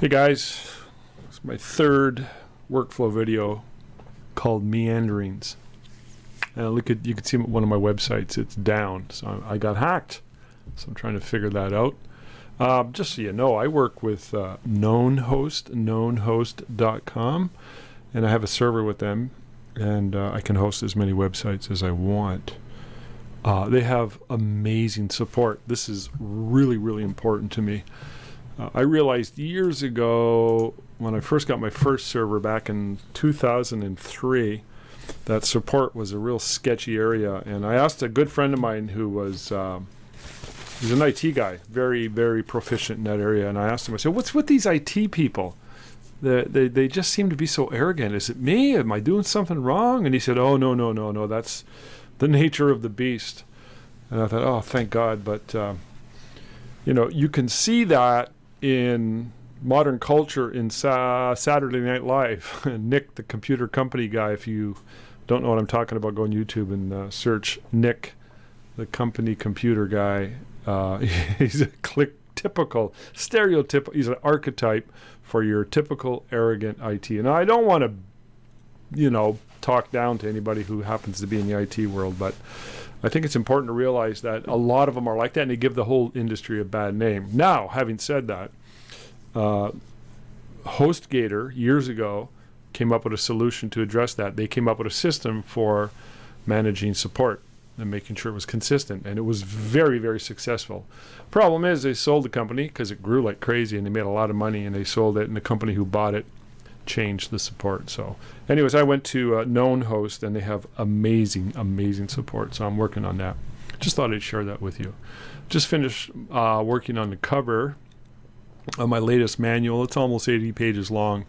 Hey guys, it's my third workflow video called Meanderings. And you can see one of my websites, it's down. So I got hacked. So I'm trying to figure that out. Just so you know, I work with knownhost.com, and I have a server with them, and I can host as many websites as I want. They have amazing support. This is really, really important to me. I realized years ago when I first got my first server back in 2003 that support was a real sketchy area, and I asked a good friend of mine who was he's an IT guy, very, very proficient in that area, and I asked him, I said, what's with these IT people? They just seem to be so arrogant. Is it me? Am I doing something wrong? And he said, oh, no, that's the nature of the beast. And I thought, oh, thank God. But you can see that in modern culture in Saturday Night Live. Nick, the computer company guy, if you don't know what I'm talking about, go on YouTube and search Nick, the company computer guy. He's a typical, stereotypical, he's an archetype for your typical arrogant IT. And I don't want to, talk down to anybody who happens to be in the IT world, but I think it's important to realize that a lot of them are like that, and they give the whole industry a bad name. Now, having said that, HostGator years ago came up with a solution to address that. They came up with a system for managing support and making sure it was consistent, and it was very, very successful. Problem is, they sold the company because it grew like crazy, and they made a lot of money, and they sold it, and the company who bought it changed the support. So anyways, I went to Known Host, and they have amazing support, so I'm working on that. Just thought I'd share that with you. Just finished working on the cover of my latest manual. It's almost 80 pages long.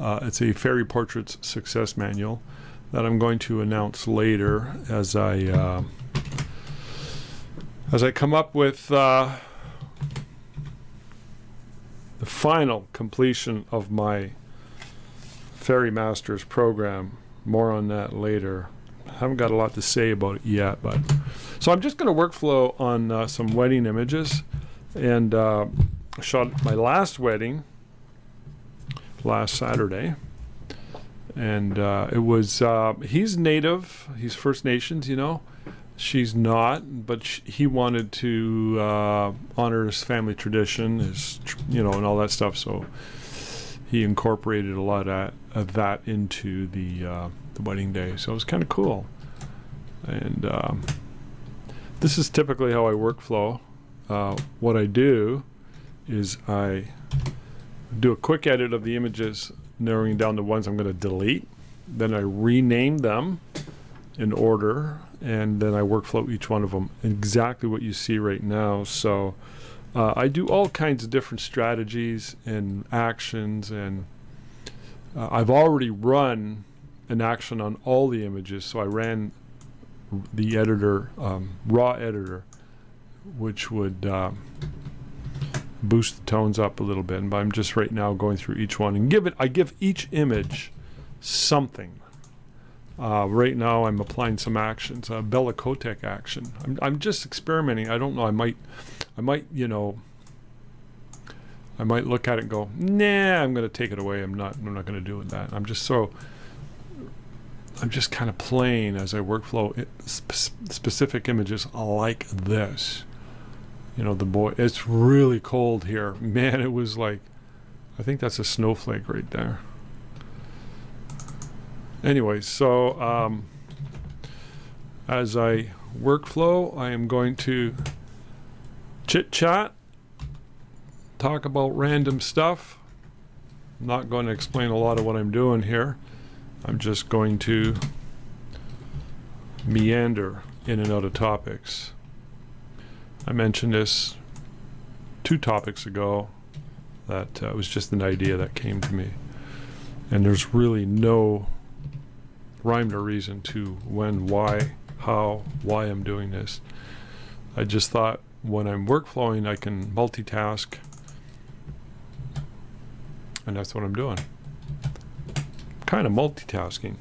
It's a Fairy Portraits Success Manual that I'm going to announce later as I come up with the final completion of my Fairy Masters program. More on that later. I haven't got a lot to say about it yet, but so I'm just going to workflow on some wedding images, and I shot my last wedding last Saturday, and it was he's native, he's First Nations, she's not, but he wanted to honor his family tradition, and all that stuff, so he incorporated a lot of that into the wedding day. So it was kind of cool. And this is typically how I workflow. What I do is I do a quick edit of the images, narrowing down the ones I'm going to delete. Then I rename them in order, and then I workflow each one of them. Exactly what you see right now. So I do all kinds of different strategies and actions, and I've already run an action on all the images. So I ran the editor, raw editor, which would boost the tones up a little bit. But I'm just right now going through each one and I give each image something. Right now I'm applying some actions, a Bella Kotek action. I'm just experimenting. I don't know. I might look at it and go, nah, I'm going to take it away. I'm not going to do that. I'm just kind of playing as I workflow specific images like this. It's really cold here. Man, it was like, I think that's a snowflake right there. Anyway, so as I workflow, I am going to chit-chat, talk about random stuff. I'm not going to explain a lot of what I'm doing here. I'm just going to meander in and out of topics. I mentioned this 2 topics ago, that it was just an idea that came to me. And there's really no rhyme or reason to when, why, how, why I'm doing this. I just thought when I'm workflowing, I can multitask, and that's what I'm doing. Kind of multitasking.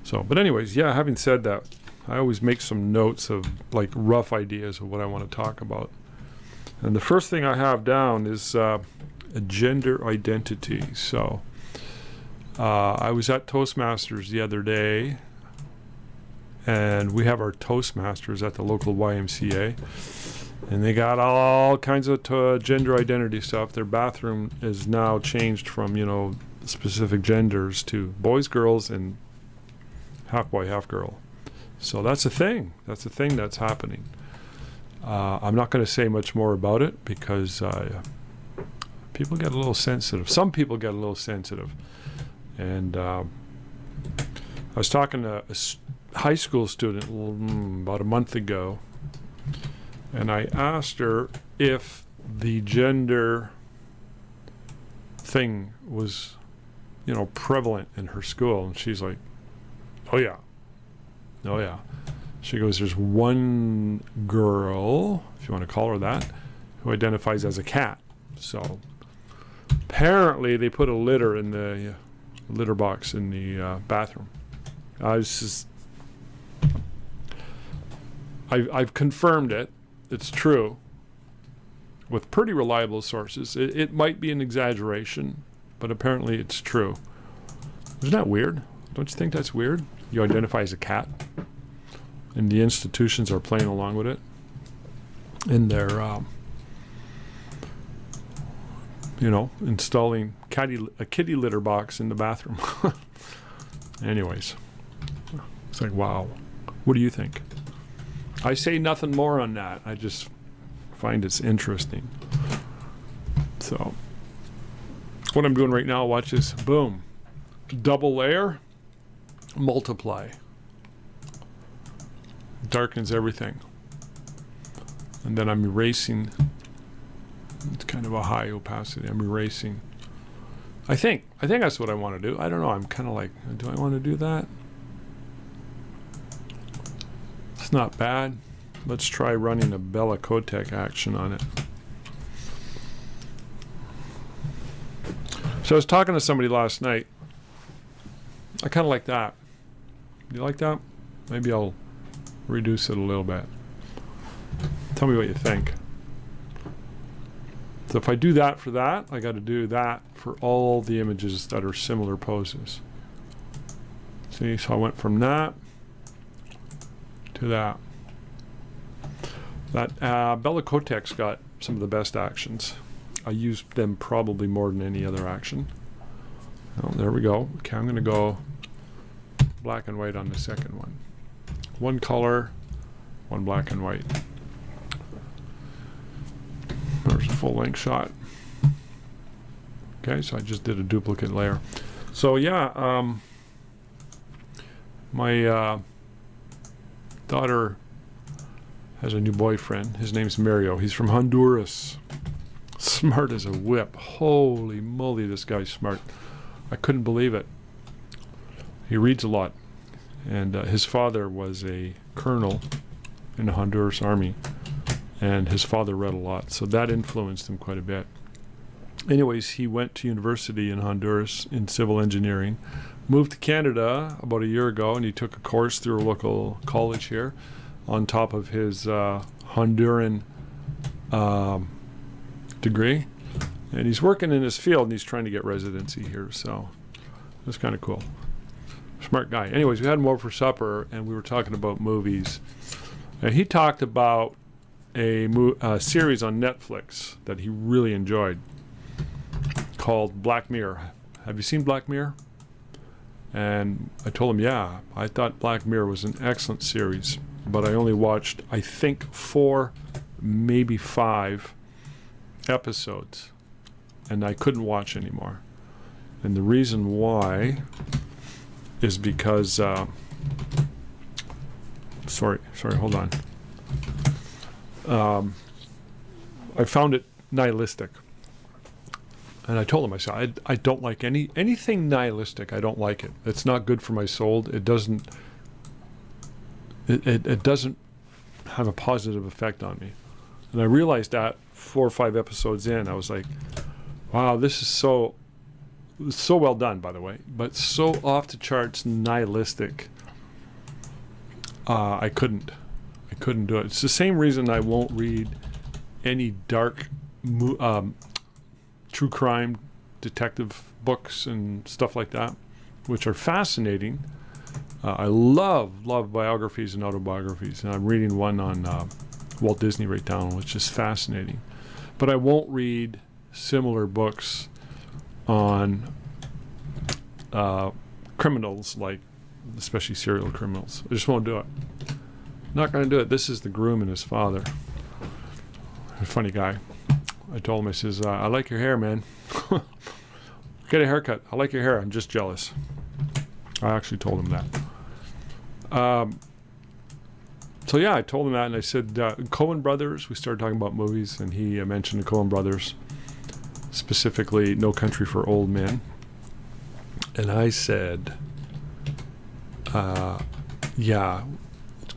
So, but anyways, yeah, having said that, I always make some notes of like rough ideas of what I want to talk about. And the first thing I have down is a gender identity. So I was at Toastmasters the other day, and we have our Toastmasters at the local YMCA, and they got all kinds of gender identity stuff. Their bathroom is now changed from, specific genders to boys, girls, and half boy, half girl. So that's a thing. That's a thing that's happening. I'm not going to say much more about it because people get a little sensitive. Some people get a little sensitive. And I was talking to a high school student about a month ago, and I asked her if the gender thing was, prevalent in her school. And she's like, oh yeah. She goes, there's one girl, if you want to call her that, who identifies as a cat. So apparently they put a litter in the litter box in the bathroom. I've confirmed it. It's true with pretty reliable sources. It might be an exaggeration, but apparently it's true. Isn't that weird? Don't you think that's weird? You identify as a cat, and the institutions are playing along with it in their, installing a kitty litter box in the bathroom. Anyways, it's like, wow. What do you think? I say nothing more on that. I just find it's interesting. So, what I'm doing right now, watch this. Boom. Double layer, multiply. Darkens everything. And then I'm erasing. It's kind of a high opacity. I'm erasing. I think that's what I want to do. I don't know. I'm kind of like, do I want to do that? It's not bad. Let's try running a Bella Kotek action on it. So I was talking to somebody last night. I kind of like that. Do you like that? Maybe I'll reduce it a little bit. Tell me what you think. So if I do that for that, I got to do that for all the images that are similar poses. See, so I went from that to that. That Bella Kotek's got some of the best actions. I use them probably more than any other action. Oh, there we go. Okay, I'm going to go black and white on the second one. One color, one black and white. There's a full length shot. Okay, so I just did a duplicate layer. So yeah, my daughter has a new boyfriend. His name's Mario. He's from Honduras. Smart as a whip. Holy moly, this guy's smart. I couldn't believe it. He reads a lot. And his father was a colonel in the Honduras army. And his father read a lot. So that influenced him quite a bit. Anyways, he went to university in Honduras in civil engineering. Moved to Canada about a year ago, and he took a course through a local college here on top of his Honduran degree. And he's working in his field, and he's trying to get residency here. So that's kind of cool. Smart guy. Anyways, we had him over for supper, and we were talking about movies. And he talked about a series on Netflix that he really enjoyed called Black Mirror. Have you seen Black Mirror? And I told him, yeah, I thought Black Mirror was an excellent series, but I only watched, I think, 4, maybe 5 episodes, and I couldn't watch anymore. And the reason why is because, sorry, hold on. I found it nihilistic. And I told him, I said, I don't like anything nihilistic. I don't like it. It's not good for my soul. It doesn't have a positive effect on me. And I realized that 4 or 5 episodes in, I was like, wow, this is so well done, by the way, but so off the charts nihilistic. I couldn't do it. It's the same reason I won't read any dark true crime detective books and stuff like that, which are fascinating. I love biographies and autobiographies, and I'm reading one on Walt Disney right now, which is fascinating. But I won't read similar books on criminals, like especially serial criminals. I just won't do it. Not going to do it. This is the groom and his father. A funny guy. I told him, I says, I like your hair, man. Get a haircut. I like your hair. I'm just jealous. I actually told him that. So yeah, I told him that, and I said, Coen Brothers, we started talking about movies, and he mentioned the Coen Brothers, specifically No Country for Old Men. And I said, yeah,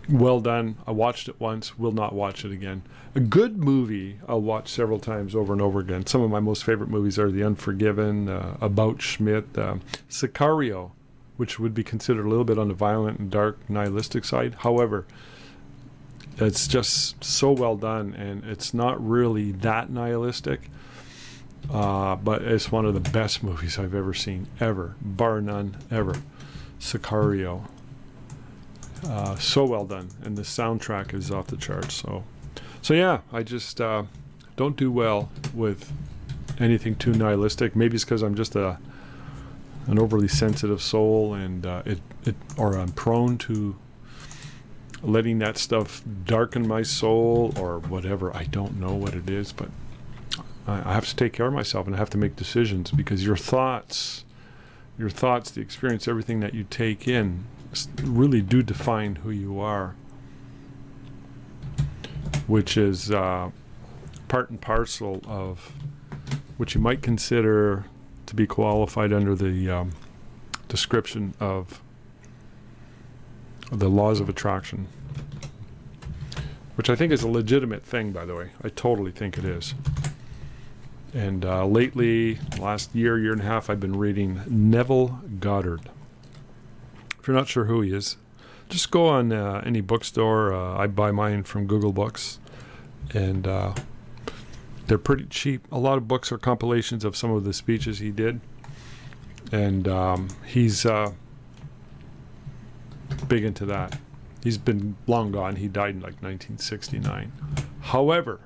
well done. I watched it once, will not watch it again. A good movie I'll watch several times over and over again. Some of my most favorite movies are The Unforgiven, About Schmidt, Sicario, which would be considered a little bit on the violent and dark nihilistic side. However, it's just so well done, and it's not really that nihilistic, but it's one of the best movies I've ever seen, ever, bar none, ever. Sicario. So well done, and the soundtrack is off the charts. So yeah, I just don't do well with anything too nihilistic. Maybe it's because I'm just an overly sensitive soul, and or I'm prone to letting that stuff darken my soul or whatever. I don't know what it is, but I have to take care of myself, and I have to make decisions, because your thoughts, the experience, everything that you take in really do define who you are, which is part and parcel of what you might consider to be qualified under the description of the laws of attraction, which I think is a legitimate thing, by the way. I totally think it is. And lately, last year and a half, I've been reading Neville Goddard. If you're not sure who he is, just go on any bookstore. I buy mine from Google Books, and they're pretty cheap. A lot of books are compilations of some of the speeches he did, and he's big into that. He's been long gone. He died in like 1969. However,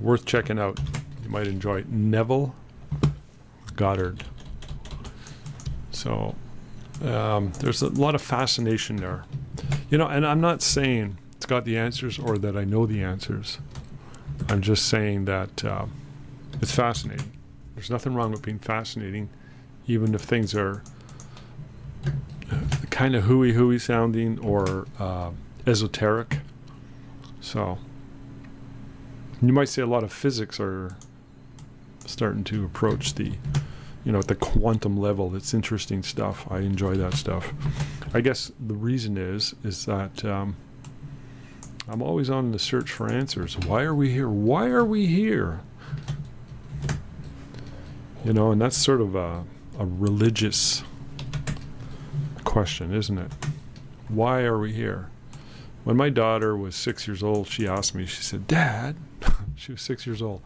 worth checking out. You might enjoy it. Neville Goddard. So there's a lot of fascination there. You know, and I'm not saying it's got the answers or that I know the answers. I'm just saying that it's fascinating. There's nothing wrong with being fascinating, even if things are kind of hooey sounding or esoteric. So you might say a lot of physics are starting to approach the, at the quantum level. It's interesting stuff. I enjoy that stuff. I guess the reason is that I'm always on the search for answers. Why are we here? Why are we here? And that's sort of a religious question, isn't it? Why are we here? When my daughter was 6 years old, she asked me, she said, Dad, she was 6 years old,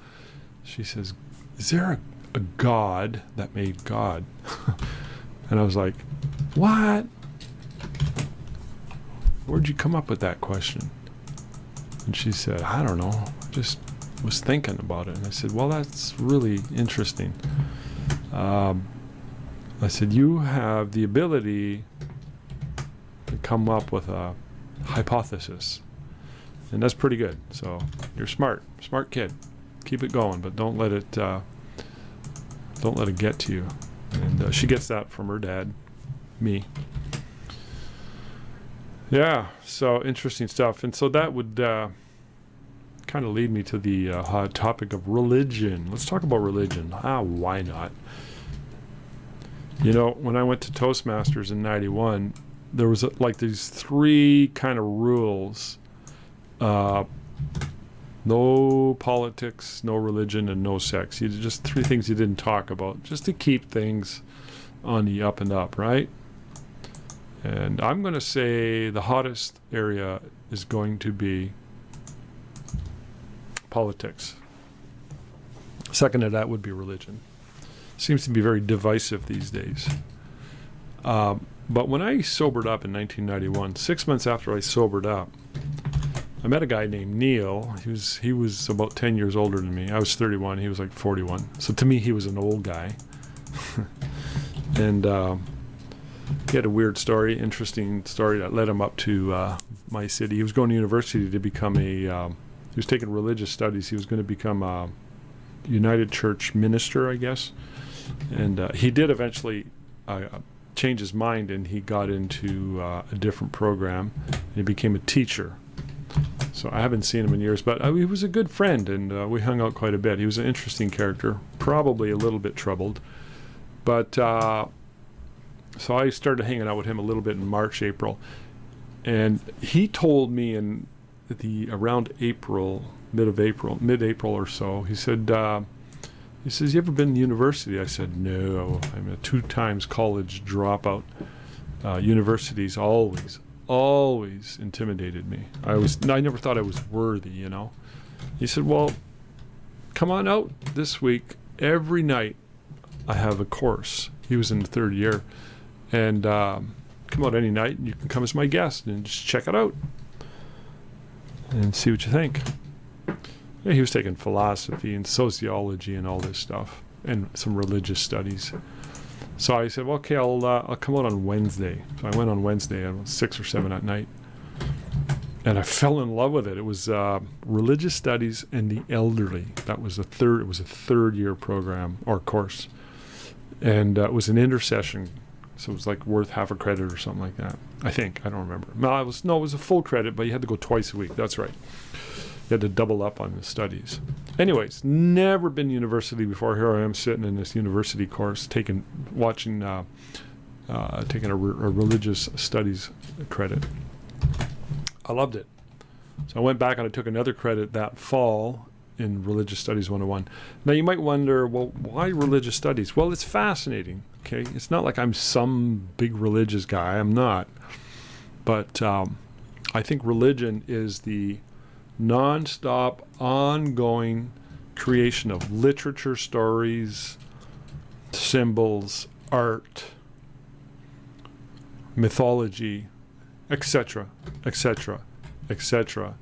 she says, is there a God that made God? And I was like, what? Where'd you come up with that question? And she said, I don't know, I just was thinking about it. And I said, well, that's really interesting. I said, you have the ability to come up with a hypothesis, and that's pretty good. So you're smart kid. Keep it going, but don't let it get to you. And she gets that from her dad, me. Yeah, so interesting stuff. And so that would kind of lead me to the hot topic of religion. Let's talk about religion. Why not? When I went to Toastmasters in 91, there was these three kind of rules. No politics, no religion, and no sex. Just three things you didn't talk about, just to keep things on the up and up, right? And I'm going to say the hottest area is going to be politics. Second to that would be religion. Seems to be very divisive these days. But when I sobered up in 1991, 6 months after I sobered up, I met a guy named Neil. He was about 10 years older than me. I was 31. He was like 41. So to me, he was an old guy. And he had a weird story, interesting story that led him up to my city. He was going to university to become he was taking religious studies. He was going to become a United Church minister, I guess. And he did eventually change his mind, and he got into a different program. And he became a teacher. So I haven't seen him in years, but he was a good friend, and we hung out quite a bit. He was an interesting character, probably a little bit troubled. But so I started hanging out with him a little bit in March, April. And he told me in around April, mid-April or so, he says, you ever been to university? I said, no. I'm a 2 times college dropout. Universities always intimidated me. I never thought I was worthy, you know. He said, well, come on out this week. Every night I have a course. He was in the 3rd year. And come out any night, and you can come as my guest and just check it out and see what you think. Yeah, he was taking philosophy and sociology and all this stuff and some religious studies. So I said, well, okay, I'll come out on Wednesday. So I went on Wednesday at 6 or 7 at night. And I fell in love with it. It was religious studies and the elderly. It was a 3rd year program or course. And it was an intercession. So it was like worth half a credit or something like that. I think. I don't remember. No, it was a full credit, but you had to go twice a week. That's right. You had to double up on the studies. Anyways, never been to university before. Here I am sitting in this university course, taking a religious studies credit. I loved it. So I went back and I took another credit that fall in Religious Studies 101. Now you might wonder, well, why religious studies? Well, it's fascinating. Okay, it's not like I'm some big religious guy. I'm not. But I think religion is the non-stop, ongoing creation of literature, stories, symbols, art, mythology, etc., etc., etc.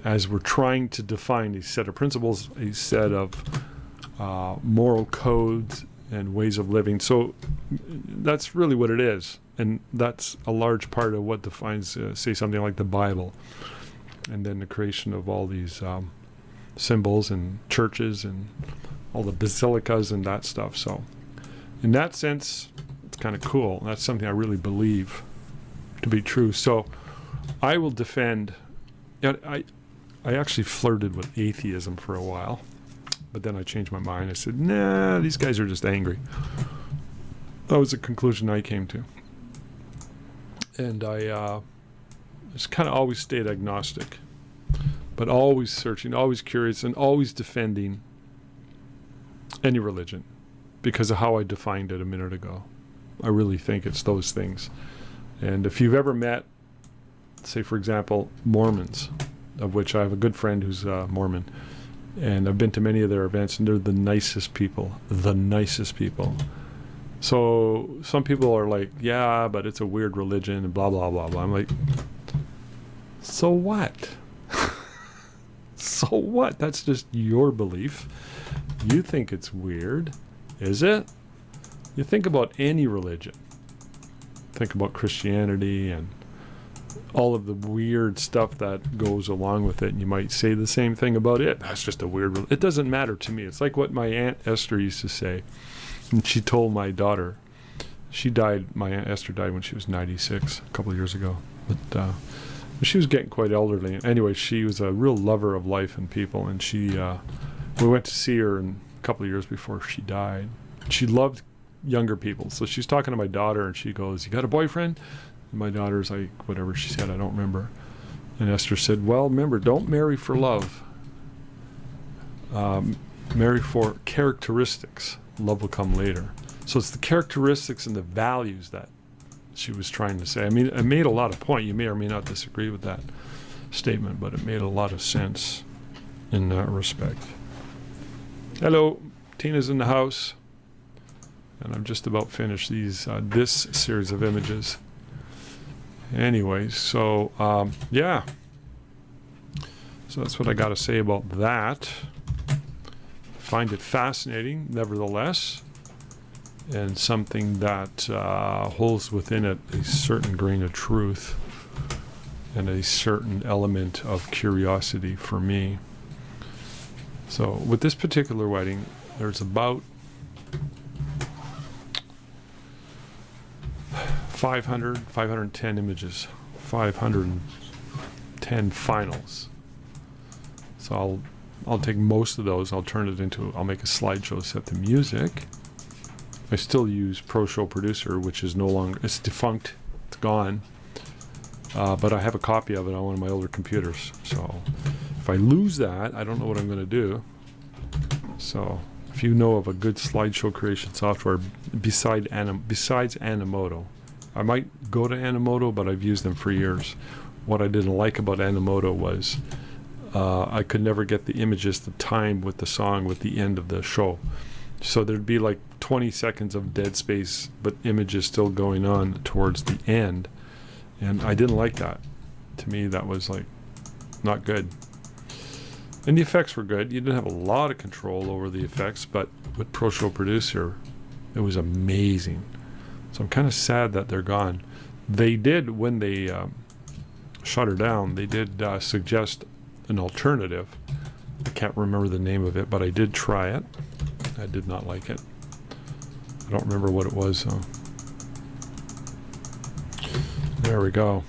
As we're trying to define a set of principles, a set of moral codes and ways of living. So that's really what it is. And that's a large part of what defines, say, something like the Bible. And then the creation of all these symbols and churches and all the basilicas and that stuff. So in that sense, it's kind of cool. That's something I really believe to be true. So I will defend. I actually flirted with atheism for a while, but then I changed my mind. I said, nah, these guys are just angry. That was the conclusion I came to. And I just kind of always stayed agnostic, but always searching, always curious, and always defending any religion because of how I defined it a minute ago. I really think it's those things. And if you've ever met, say, for example, Mormons, of which I have a good friend who's Mormon, and I've been to many of their events, and they're the nicest people. So some people are like, yeah, but it's a weird religion and blah, blah, blah, blah. I'm like, so what? So what? That's just your belief. You think it's weird. Is it? You think about any religion. Think about Christianity and all of the weird stuff that goes along with it, and you might say the same thing about it. That's just a weird religion. It doesn't matter to me. It's like what my Aunt Esther used to say. And she told my daughter, my Aunt Esther died when she was 96, a couple of years ago. But she was getting quite elderly. Anyway, she was a real lover of life and people, and we went to see her a couple of years before she died. She loved younger people. So she's talking to my daughter, and she goes, you got a boyfriend? And my daughter's like, whatever she said, I don't remember. And Esther said, well, remember, don't marry for love. Marry for characteristics. Love will come later. So it's the characteristics and the values that she was trying to say. I mean, it made a lot of point. You may or may not disagree with that statement, but it made a lot of sense in that respect. Hello, Tina's in the house, and I'm just about finished these this series of images. Anyway, so yeah, so that's what I got to say about that. Find it fascinating, nevertheless, and something that holds within it a certain grain of truth and a certain element of curiosity for me. So with this particular wedding, there's about 510 images, 510 finals. So I'll take most of those. I'll make a slideshow, set the music. I still use Pro Show Producer, which is no longer, it's defunct, it's gone. But I have a copy of it on one of my older computers. So if I lose that, I don't know what I'm going to do. So if you know of a good slideshow creation software besides Animoto, I might go to Animoto, but I've used them for years. What I didn't like about Animoto was I could never get the images to time with the song with the end of the show. So there'd be like 20 seconds of dead space, but images still going on towards the end. And I didn't like that. To me, that was like not good. And the effects were good. You didn't have a lot of control over the effects, but with Pro Show Producer, it was amazing. So I'm kind of sad that they're gone. They did, when they shut her down, they did suggest an alternative. I can't remember the name of it, but I did try it. I did not like it. I don't remember what it was, though. There we go.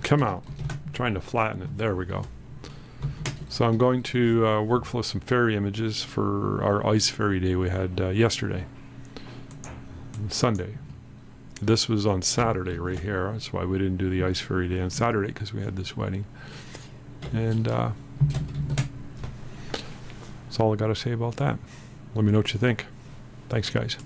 Come out. I'm trying to flatten it. There we go. So I'm going to workflow some fairy images for our ice fairy day we had yesterday, Sunday. This was on Saturday right here. That's why we didn't do the ice fairy day on Saturday, because we had this wedding. And that's all I got to say about that. Let me know what you think. Thanks, guys.